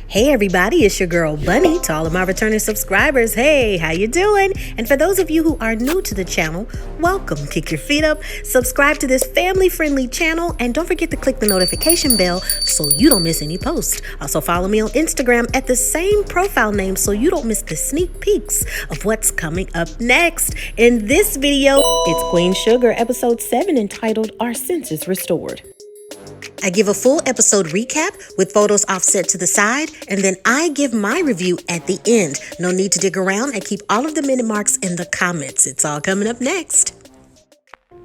Hey everybody, it's your girl Bunny. To all of my returning subscribers, hey, how you doing? And for those of you who are new to the channel, welcome. Kick your feet up, subscribe to this family-friendly channel, and don't forget to click the notification bell so you don't miss any posts. Also follow me on Instagram at the same profile name so you don't miss the sneak peeks of what's coming up next. In this video, it's Queen Sugar episode 7 entitled Our Senses Restored. I give a full episode recap with photos offset to the side, and then I give my review at the end. No need to dig around and keep all of the minute marks in the comments. It's all coming up next.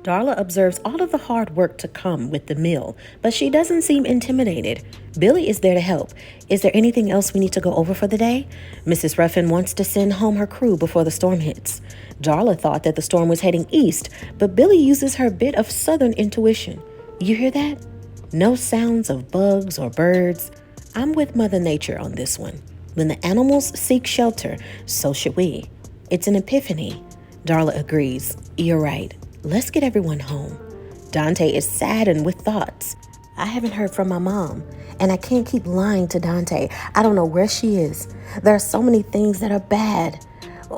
Darla observes all of the hard work to come with the meal, but she doesn't seem intimidated. Billy is there to help. Is there anything else we need to go over for the day? Mrs. Ruffin wants to send home her crew before the storm hits. Darla thought that the storm was heading east, but Billy uses her bit of southern intuition. You hear that? No sounds of bugs or birds. I'm with Mother Nature on this one. When the animals seek shelter, so should we. It's an epiphany. Darla agrees. You're right. Let's get everyone home. Dante is saddened with thoughts. I haven't heard from my mom, and I can't keep lying to Dante. I don't know where she is. There are so many things that are bad.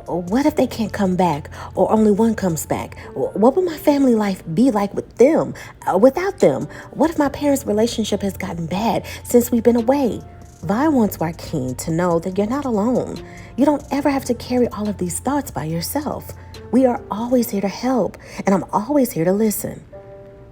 What if they can't come back, or only one comes back? What would my family life be like with them, without them? What if my parents' relationship has gotten bad since we've been away? Vi wants Joaquin to know that you're not alone. You don't ever have to carry all of these thoughts by yourself. We are always here to help, and I'm always here to listen.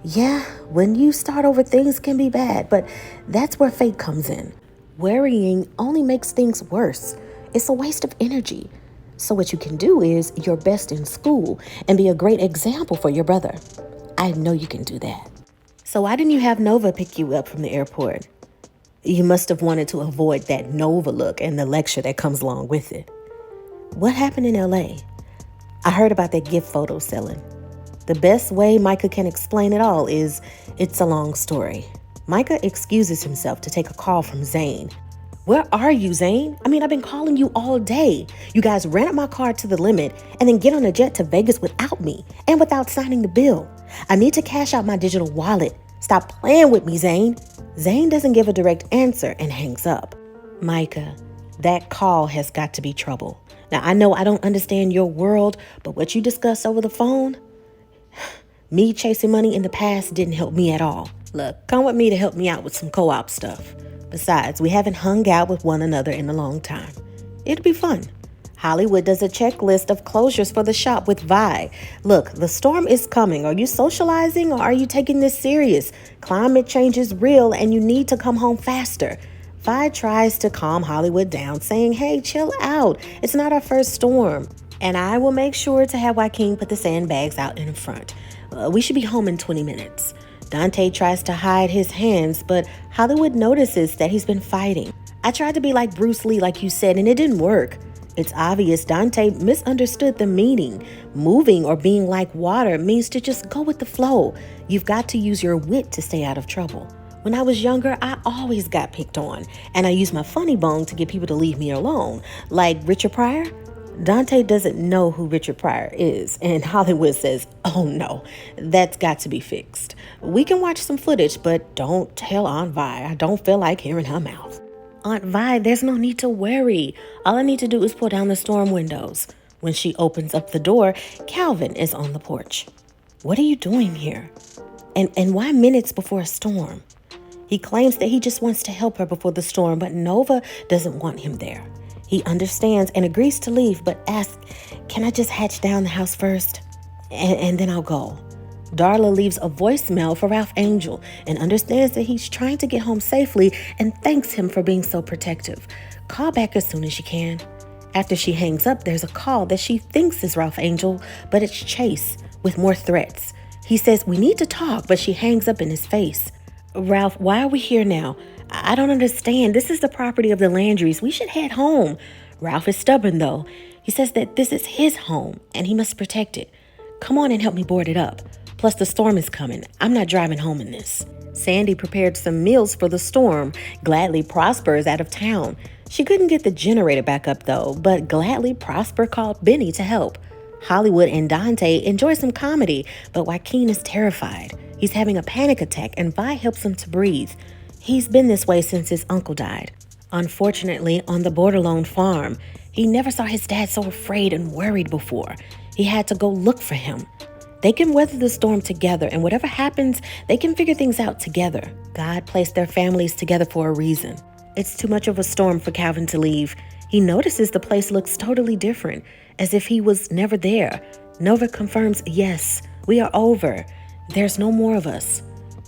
Yeah, when you start over, things can be bad, but that's where fate comes in. Worrying only makes things worse. It's a waste of energy. So what you can do is your best in school and be a great example for your brother. I know you can do that. So why didn't you have Nova pick you up from the airport? You must have wanted to avoid that Nova look and the lecture that comes along with it. What happened in LA? I heard about that gift photo selling. The best way Micah can explain it all is it's a long story. Micah excuses himself to take a call from Zane. Where are you, Zane? I've been calling you all day. You guys ran up my car to the limit and then get on a jet to Vegas without me and without signing the bill. I need to cash out my digital wallet. Stop playing with me, Zane. Zane doesn't give a direct answer and hangs up. Micah, that call has got to be trouble. Now, I know I don't understand your world, but what you discussed over the phone, me chasing money in the past didn't help me at all. Look, come with me to help me out with some co-op stuff. Besides, we haven't hung out with one another in a long time. It'll be fun. Hollywood does a checklist of closures for the shop with Vi. Look, the storm is coming. Are you socializing or are you taking this serious? Climate change is real and you need to come home faster. Vi tries to calm Hollywood down, saying, hey, chill out. It's not our first storm. And I will make sure to have Joaquin put the sandbags out in front. We should be home in 20 minutes. Dante tries to hide his hands, but Hollywood notices that he's been fighting. I tried to be like Bruce Lee, like you said, and it didn't work. It's obvious Dante misunderstood the meaning. Moving or being like water means to just go with the flow. You've got to use your wit to stay out of trouble. When I was younger, I always got picked on, and I used my funny bone to get people to leave me alone. Like Richard Pryor? Dante doesn't know who Richard Pryor is, and Hollywood says, oh no, that's got to be fixed. We can watch some footage, but don't tell Aunt Vi. I don't feel like hearing her mouth. Aunt Vi, there's no need to worry. All I need to do is pull down the storm windows. When she opens up the door, Calvin is on the porch. What are you doing here? And why minutes before a storm? He claims that he just wants to help her before the storm, but Nova doesn't want him there. He understands and agrees to leave, but asks, can I just hatch down the house first? And then I'll go. Darla leaves a voicemail for Ralph Angel and understands that he's trying to get home safely and thanks him for being so protective. Call back as soon as you can. After she hangs up, there's a call that she thinks is Ralph Angel, but it's Chase with more threats. He says, we need to talk, but she hangs up in his face. Ralph, why are we here now? I don't understand. This is the property of the Landrys. We should head home. Ralph is stubborn, though. He says that this is his home, and he must protect it. Come on and help me board it up. Plus, the storm is coming. I'm not driving home in this. Sandy prepared some meals for the storm. Gladly Prosper is out of town. She couldn't get the generator back up, though, but Gladly Prosper called Benny to help. Hollywood and Dante enjoy some comedy, but Joaquin is terrified. He's having a panic attack, and Vi helps him to breathe. He's been this way since his uncle died. Unfortunately, on the Borderlone farm, he never saw his dad so afraid and worried before. He had to go look for him. They can weather the storm together, and whatever happens, they can figure things out together. God placed their families together for a reason. It's too much of a storm for Calvin to leave. He notices the place looks totally different, as if he was never there. Nova confirms, yes, we are over. There's no more of us.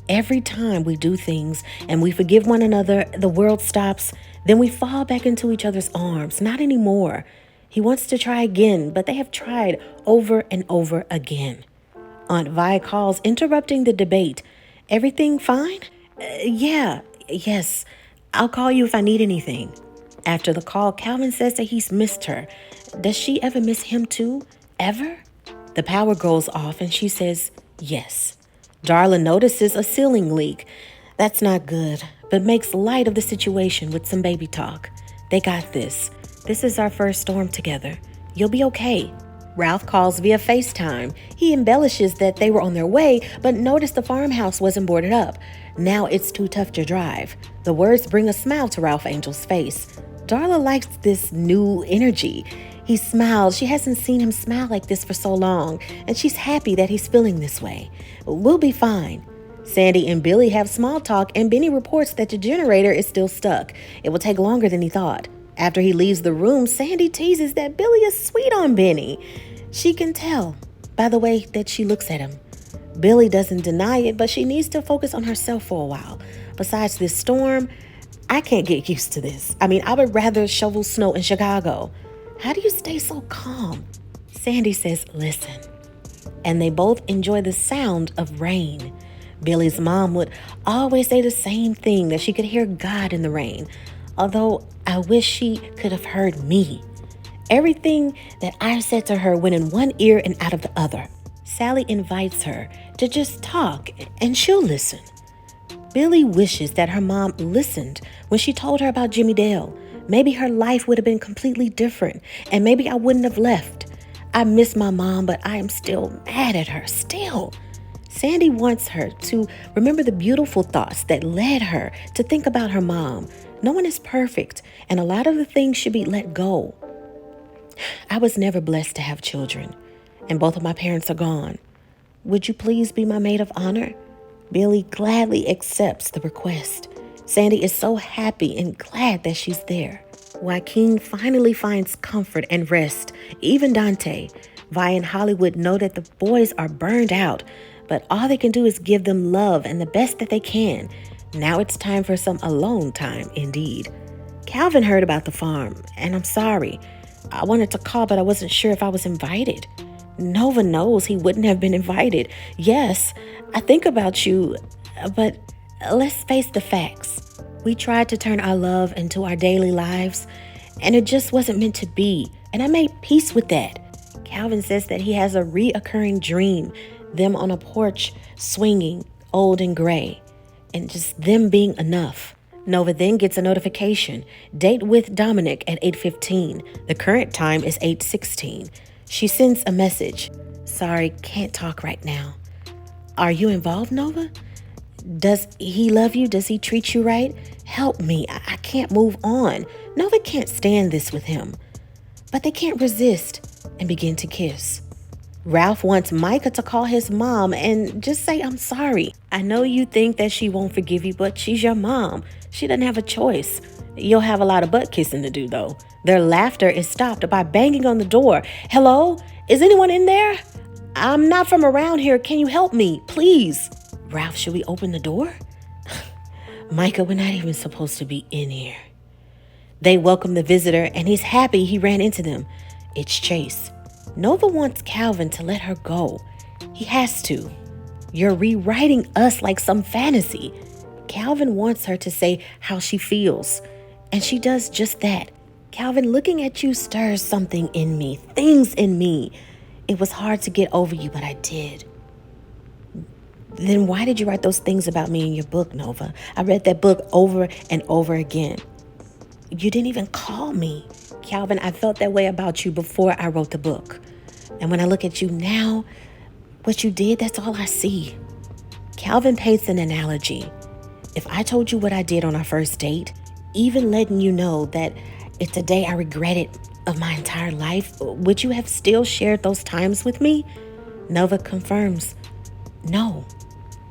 Every time we do things and we forgive one another, the world stops. Then we fall back into each other's arms. Not anymore. He wants to try again, but they have tried over and over again. Aunt Vi calls, interrupting the debate. Everything fine? Yes. I'll call you if I need anything. After the call, Calvin says that he's missed her. Does she ever miss him too? Ever? The power goes off and she says yes. Darla notices a ceiling leak. That's not good, but makes light of the situation with some baby talk. They got this. This is our first storm together. You'll be okay. Ralph calls via FaceTime. He embellishes that they were on their way, but noticed the farmhouse wasn't boarded up. Now it's too tough to drive. The words bring a smile to Ralph Angel's face. Darla likes this new energy. He smiles. She hasn't seen him smile like this for so long, and she's happy that he's feeling this way. We'll be fine. Sandy and Billy have small talk, and Benny reports that the generator is still stuck. It will take longer than he thought. After he leaves the room, Sandy teases that Billy is sweet on Benny. She can tell by the way that she looks at him. Billy doesn't deny it, but she needs to focus on herself for a while. Besides this storm, I can't get used to this. I would rather shovel snow in Chicago. How do you stay so calm? Sandy says, listen. And they both enjoy the sound of rain. Billy's mom would always say the same thing, that she could hear God in the rain. Although I wish she could have heard me. Everything that I said to her went in one ear and out of the other. Sally invites her to just talk and she'll listen. Billy wishes that her mom listened when she told her about Jimmy Dale. Maybe her life would have been completely different, and maybe I wouldn't have left. I miss my mom, but I am still mad at her, still. Sandy wants her to remember the beautiful thoughts that led her to think about her mom. No one is perfect, and a lot of the things should be let go. I was never blessed to have children, and both of my parents are gone. Would you please be my maid of honor? Billy gladly accepts the request. Sandy is so happy and glad that she's there. Joaquin finally finds comfort and rest. Even Dante. Vi and Hollywood know that the boys are burned out, but all they can do is give them love and the best that they can. Now it's time for some alone time, indeed. Calvin heard about the farm, and I'm sorry. I wanted to call, but I wasn't sure if I was invited. Nova knows he wouldn't have been invited. Yes, I think about you, but let's face the facts. We tried to turn our love into our daily lives, and it just wasn't meant to be, and I made peace with that. Calvin says that he has a reoccurring dream, them on a porch swinging, old and gray, and just them being enough. Nova then gets a notification. Date with Dominic at 8:15. The current time is 8:16. She sends a message. Sorry, can't talk right now. Are you involved, Nova? Does he love you? Does he treat you right? Help me. I can't move on. Nova can't stand this with him. But they can't resist and begin to kiss. Ralph wants Micah to call his mom and just say, I'm sorry. I know you think that she won't forgive you, but she's your mom. She doesn't have a choice. You'll have a lot of butt kissing to do, though. Their laughter is stopped by banging on the door. Hello? Is anyone in there? I'm not from around here. Can you help me? Please. Ralph, should we open the door? Micah, we're not even supposed to be in here. They welcome the visitor, and he's happy he ran into them. It's Chase. Nova wants Calvin to let her go. He has to. You're rewriting us like some fantasy. Calvin wants her to say how she feels, and she does just that. Calvin, looking at you stirs something in me, things in me. It was hard to get over you, but I did. Then why did you write those things about me in your book, Nova? I read that book over and over again. You didn't even call me. Calvin, I felt that way about you before I wrote the book. And when I look at you now, what you did, that's all I see. Calvin paints an analogy. If I told you what I did on our first date, even letting you know that it's a day I regretted of my entire life, would you have still shared those times with me? Nova confirms, no.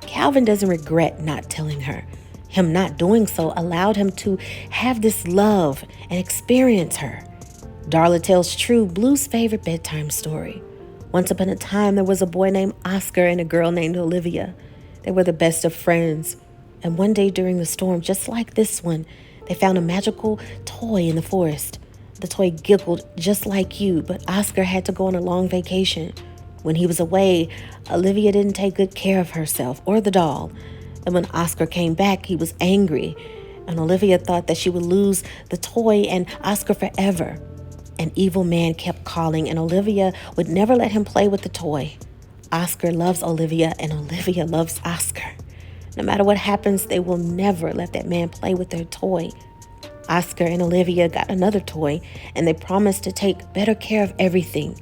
Calvin doesn't regret not telling her. Him not doing so allowed him to have this love and experience her. Darla tells True Blue's favorite bedtime story. Once upon a time, there was a boy named Oscar and a girl named Olivia. They were the best of friends. And one day during the storm, just like this one, they found a magical toy in the forest. The toy giggled just like you, but Oscar had to go on a long vacation. When he was away, Olivia didn't take good care of herself or the doll. And when Oscar came back, he was angry. And Olivia thought that she would lose the toy and Oscar forever. An evil man kept calling, and Olivia would never let him play with the toy. Oscar loves Olivia, and Olivia loves Oscar. No matter what happens, they will never let that man play with their toy. Oscar and Olivia got another toy, and they promised to take better care of everything.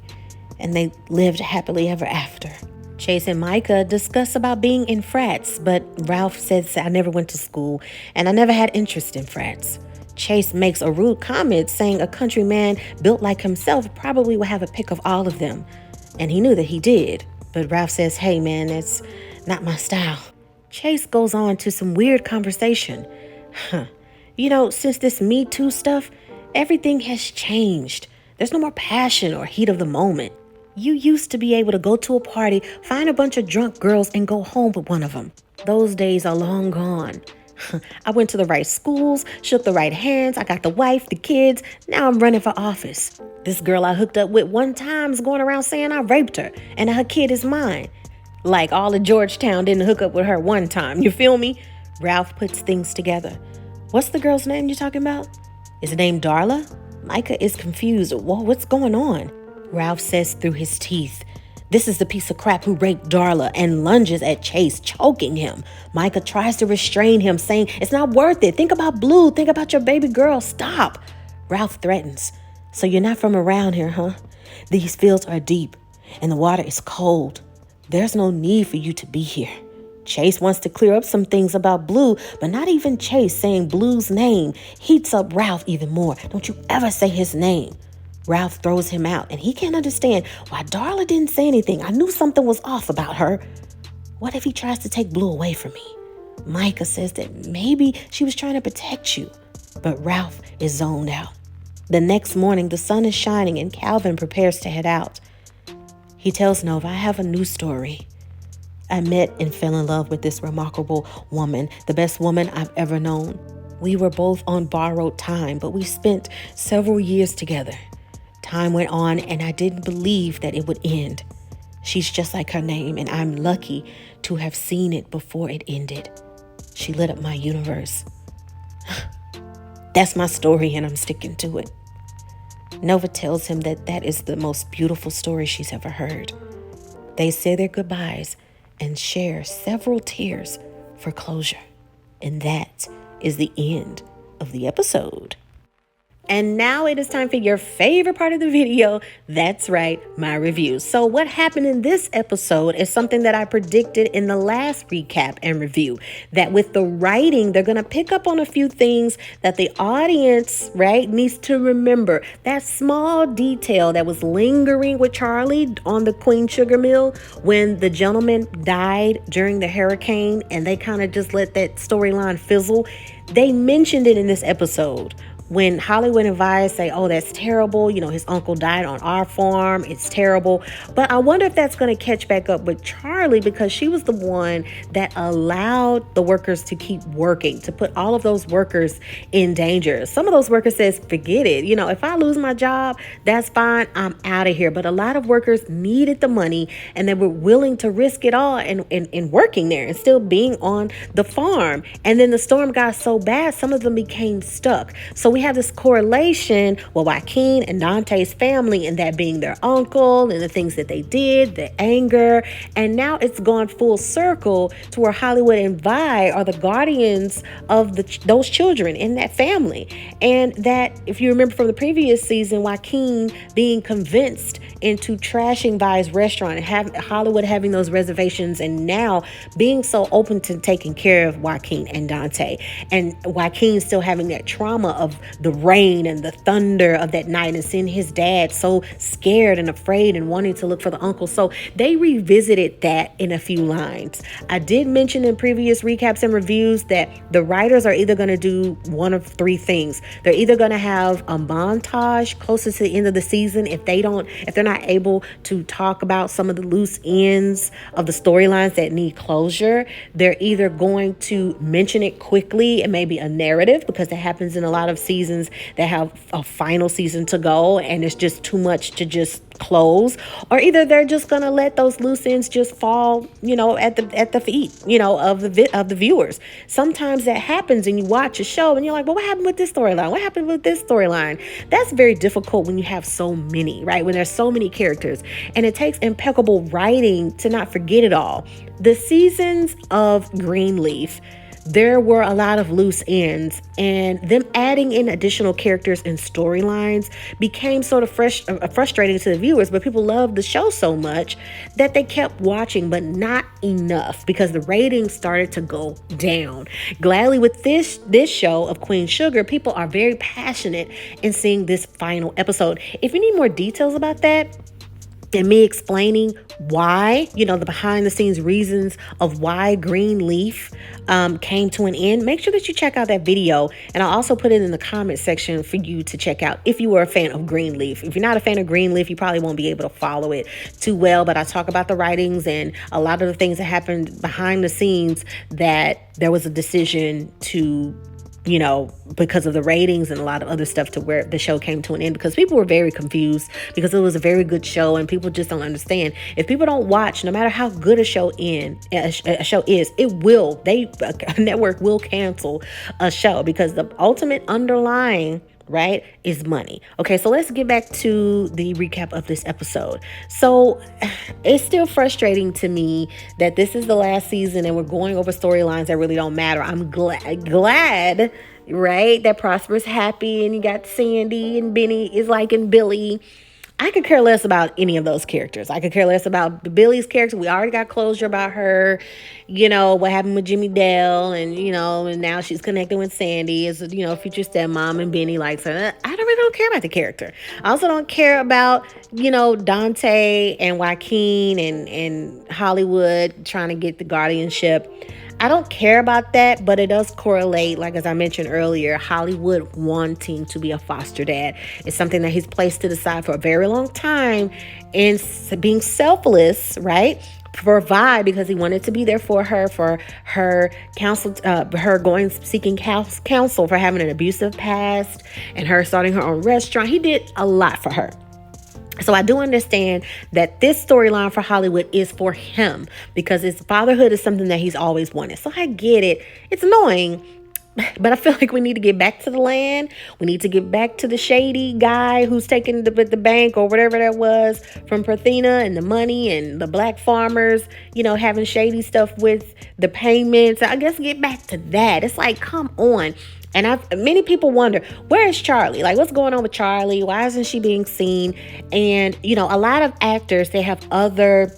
And they lived happily ever after. Chase and Micah discuss about being in frats, but Ralph says, I never went to school, and I never had interest in frats. Chase makes a rude comment saying a country man built like himself probably would have a pick of all of them. And he knew that he did. But Ralph says, hey man, that's not my style. Chase goes on to some weird conversation. Since this Me Too stuff, everything has changed. There's no more passion or heat of the moment. You used to be able to go to a party, find a bunch of drunk girls, and go home with one of them. Those days are long gone. I went to the right schools, shook the right hands, I got the wife, the kids, now I'm running for office. This girl I hooked up with one time is going around saying I raped her and her kid is mine. Like all of Georgetown didn't hook up with her one time, you feel me? Ralph puts things together. What's the girl's name you're talking about? Is it named Darla? Micah is confused. Whoa, what's going on? Ralph says through his teeth, this is the piece of crap who raped Darla, and lunges at Chase, choking him. Micah tries to restrain him, saying, it's not worth it. Think about Blue. Think about your baby girl. Stop. Ralph threatens. So you're not from around here, huh? These fields are deep, and the water is cold. There's no need for you to be here. Chase wants to clear up some things about Blue, but not even Chase saying Blue's name heats up Ralph even more. Don't you ever say his name. Ralph throws him out, and he can't understand why Darla didn't say anything. I knew something was off about her. What if he tries to take Blue away from me? Micah says that maybe she was trying to protect you, but Ralph is zoned out. The next morning, the sun is shining, and Calvin prepares to head out. He tells Nova, I have a new story. I met and fell in love with this remarkable woman, the best woman I've ever known. We were both on borrowed time, but we spent several years together. Time went on, and I didn't believe that it would end. She's just like her name, and I'm lucky to have seen it before it ended. She lit up my universe. That's my story, and I'm sticking to it. Nova tells him that that is the most beautiful story she's ever heard. They say their goodbyes and share several tears for closure. And that is the end of the episode. And now it is time for your favorite part of the video. That's right, my review. So what happened in this episode is something that I predicted in the last recap and review, that with the writing, they're going to pick up on a few things that the audience, right, needs to remember. That small detail that was lingering with Charlie on the Queen Sugar Mill when the gentleman died during the hurricane, and they kind of just let that storyline fizzle. They mentioned it in this episode. When Hollywood and Vice say, oh, that's terrible. His uncle died on our farm. It's terrible. But I wonder if that's going to catch back up with Charlie, because she was the one that allowed the workers to keep working, to put all of those workers in danger. Some of those workers says, forget it. If I lose my job, that's fine. I'm out of here. But a lot of workers needed the money, and they were willing to risk it all in working there and still being on the farm. And then the storm got so bad, some of them became stuck. So we have this correlation with Joaquin and Dante's family and that being their uncle and the things that they did, the anger. And now it's gone full circle to where Hollywood and Vi are the guardians of those children in that family. And that, if you remember from the previous season, Joaquin being convinced into trashing Vi's restaurant and Hollywood having those reservations, and now being so open to taking care of Joaquin and Dante, and Joaquin still having that trauma of the rain and the thunder of that night and seeing his dad so scared and afraid and wanting to look for the uncle. So they revisited that in a few lines. I did mention in previous recaps and reviews that the writers are either going to do one of three things. They're either going to have a montage closer to the end of the season if they're not able to talk about some of the loose ends of the storylines that need closure. They're either going to mention it quickly and maybe a narrative, because that happens in a lot of seasons that have a final season to go and it's just too much to just close, or either they're just gonna let those loose ends just fall, at the feet, of the viewers. Sometimes that happens and you watch a show and you're like, well, what happened with this storyline? What happened with this storyline? That's very difficult when you have so many, right? When there's so many characters, and it takes impeccable writing to not forget it all. The seasons of Greenleaf, there were a lot of loose ends, and them adding in additional characters and storylines became sort of frustrating to the viewers, but people loved the show so much that they kept watching, but not enough, because the ratings started to go down. Gladly, with this show of Queen Sugar, people are very passionate in seeing this final episode. If you need more details about that, and me explaining why, the behind the scenes reasons of why Greenleaf came to an end, make sure that you check out that video. And I'll also put it in the comment section for you to check out if you were a fan of Greenleaf. If you're not a fan of Greenleaf, you probably won't be able to follow it too well. But I talk about the writings and a lot of the things that happened behind the scenes, that there was a decision to, because of the ratings and a lot of other stuff, to where the show came to an end, because people were very confused, because it was a very good show and people just don't understand. If people don't watch, no matter how good a show is, a network will cancel a show, because the ultimate underlying, right, is money. Okay, so let's get back to the recap of this episode. So it's still frustrating to me that this is the last season and we're going over storylines that really don't matter. I'm glad, right, that Prosper's happy and you got Sandy and Benny is liking Billy. I could care less about any of those characters. I could care less about Billy's character. We already got closure about her, what happened with Jimmy Dale, and, and now she's connecting with Sandy as, future stepmom, and Benny likes her. I don't care about the character. I also don't care about, Dante and Joaquin and Hollywood trying to get the guardianship. I don't care about that, but it does correlate, like as I mentioned earlier, Hollywood wanting to be a foster dad. It's something that he's placed to the side for a very long time, and being selfless, right? For Vi, because he wanted to be there for her counsel, her going seeking counsel for having an abusive past and her starting her own restaurant. He did a lot for her. So I do understand that this storyline for Hollywood is for him, because his fatherhood is something that he's always wanted. So I get it. It's annoying, but I feel like we need to get back to the land. We need to get back to the shady guy who's taking the bank or whatever that was from Parthena, and the money, and the black farmers, having shady stuff with the payments. I guess get back to that. It's like, come on. And many people wonder, where is Charlie? Like, what's going on with Charlie? Why isn't she being seen? And, a lot of actors, they have other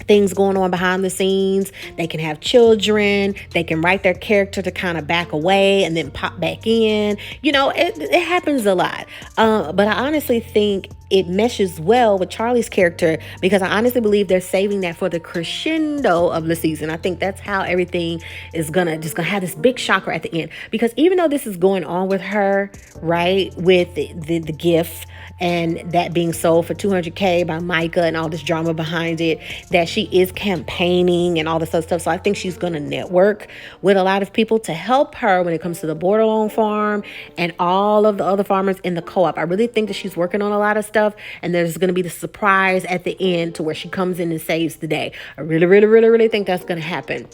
things going on behind the scenes. They can have children. They can write their character to kind of back away and then pop back in. It happens a lot. But I honestly think it meshes well with Charlie's character, because I honestly believe they're saving that for the crescendo of the season. I think that's how everything is gonna have this big shocker at the end, because even though this is going on with her, right, with the gift, and that being sold for $200K by Micah and all this drama behind it, that she is campaigning and all this other stuff. So I think she's going to network with a lot of people to help her when it comes to the Borderline farm and all of the other farmers in the co-op. I really think that she's working on a lot of stuff, and there's going to be the surprise at the end to where she comes in and saves the day. I really, really, really, really think that's going to happen.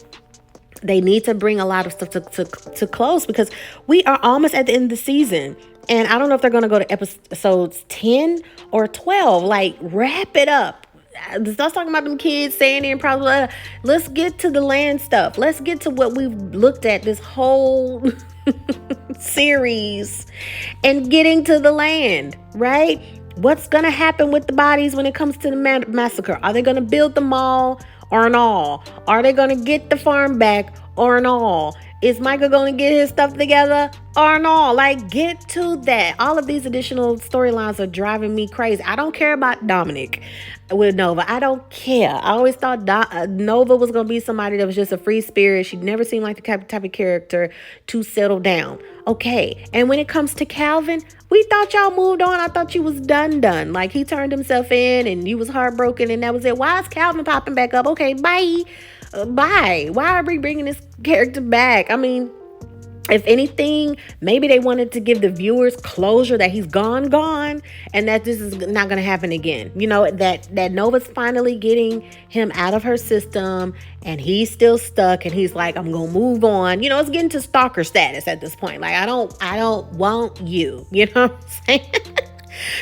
They need to bring a lot of stuff to close, because we are almost at the end of the season. And I don't know if they're going to go to episodes 10 or 12. Like, wrap it up. Let's talk about them kids saying and probably. Let's get to the land stuff. Let's get to what we've looked at this whole series and getting to the land, right? What's going to happen with the bodies when it comes to the massacre? Are they going to build the mall or not? Are they going to get the farm back or not? Is Michael going to get his stuff together or not? Like, get to that. All of these additional storylines are driving me crazy. I don't care about Dominic with Nova. I don't care. I always thought Nova was going to be somebody that was just a free spirit. She never seemed like the type of character to settle down. Okay. And when it comes to Calvin, we thought y'all moved on. I thought you was done. Like, he turned himself in and you was heartbroken and that was it. Why is Calvin popping back up? Okay, bye. Bye. Why are we bringing this character back? I mean, if anything, maybe they wanted to give the viewers closure that he's gone, and that this is not going to happen again. You know, that Nova's finally getting him out of her system and he's still stuck and he's like, I'm going to move on. You know, it's getting to stalker status at this point. Like, I don't want you. You know what I'm saying?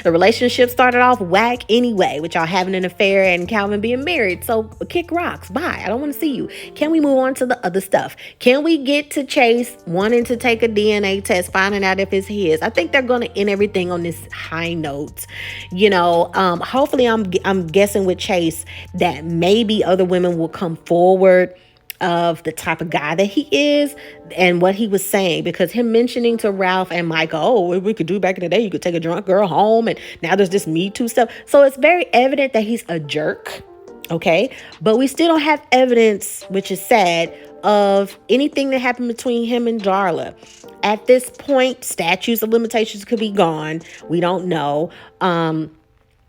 The relationship started off whack anyway, with y'all having an affair and Calvin being married. So kick rocks. Bye. I don't want to see you. Can we move on to the other stuff? Can we get to Chase wanting to take a DNA test, finding out if it's his? I think they're going to end everything on this high note. You know, hopefully I'm guessing with Chase that maybe other women will come forward of the type of guy that he is and what he was saying, because him mentioning to Ralph and Mike, oh, what we could do back in the day, you could take a drunk girl home, and now there's this Me Too stuff. So it's very evident that he's a jerk. Okay. But we still don't have evidence, which is sad, of anything that happened between him and Darla. At this point, statutes of limitations could be gone. We don't know.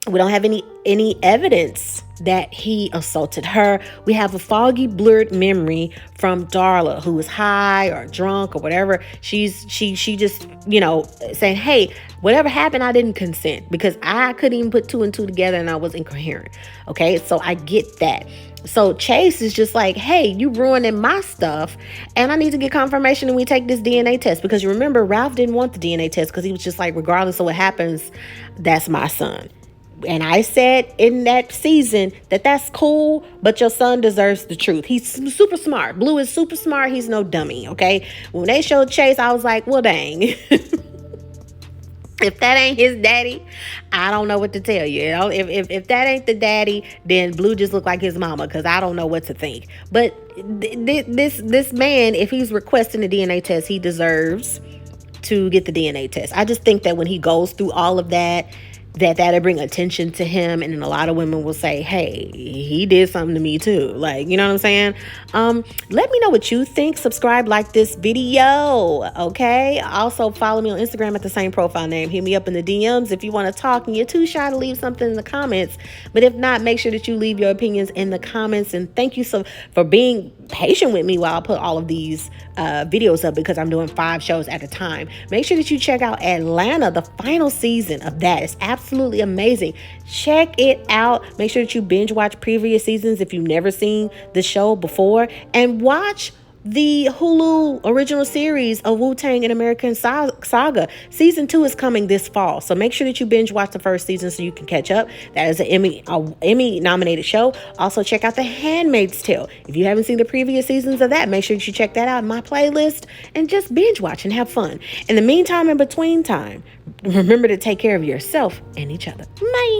We don't have any evidence that he assaulted her. We have a foggy, blurred memory from Darla, who was high or drunk or whatever. She just, you know, saying, hey, whatever happened, I didn't consent, because I couldn't even put two and two together and I was incoherent. Okay, so I get that. So Chase is just like, hey, you ruining my stuff and I need to get confirmation and we take this DNA test. Because you remember, Ralph didn't want the DNA test because he was just like, regardless of what happens, that's my son. And I said in that season that's cool, but your son deserves the truth. He's super smart. Blue is super smart. He's no dummy, okay? When they showed Chase, I was like, well, dang. If that ain't his daddy, I don't know what to tell you. You know, if that ain't the daddy, then Blue just look like his mama, because I don't know what to think. But this man, if he's requesting a DNA test, he deserves to get the DNA test. I just think that when he goes through all of that'll bring attention to him, and then a lot of women will say, hey, he did something to me too. Like, you know what I'm saying? Let me know what you think. Subscribe, like this video, okay? Also follow me on Instagram at the same profile name. Hit me up in the DMs if you want to talk and you're too shy to leave something in the comments. But if not, make sure that you leave your opinions in the comments. And thank you for being patient with me while I put all of these videos up, because I'm doing 5 shows at a time. Make sure that you check out Atlanta, the final season of that. It's absolutely amazing. Check it out. Make sure that you binge watch previous seasons if you've never seen the show before, and watch the Hulu original series of Wu-Tang and American Saga. Season 2 is coming this fall, so make sure that you binge watch the first season so you can catch up. That is an Emmy nominated show. Also check out The Handmaid's Tale. If you haven't seen the previous seasons of that, make sure that you check that out in my playlist and just binge watch and have fun. In the meantime, in between time, remember to take care of yourself and each other. Bye.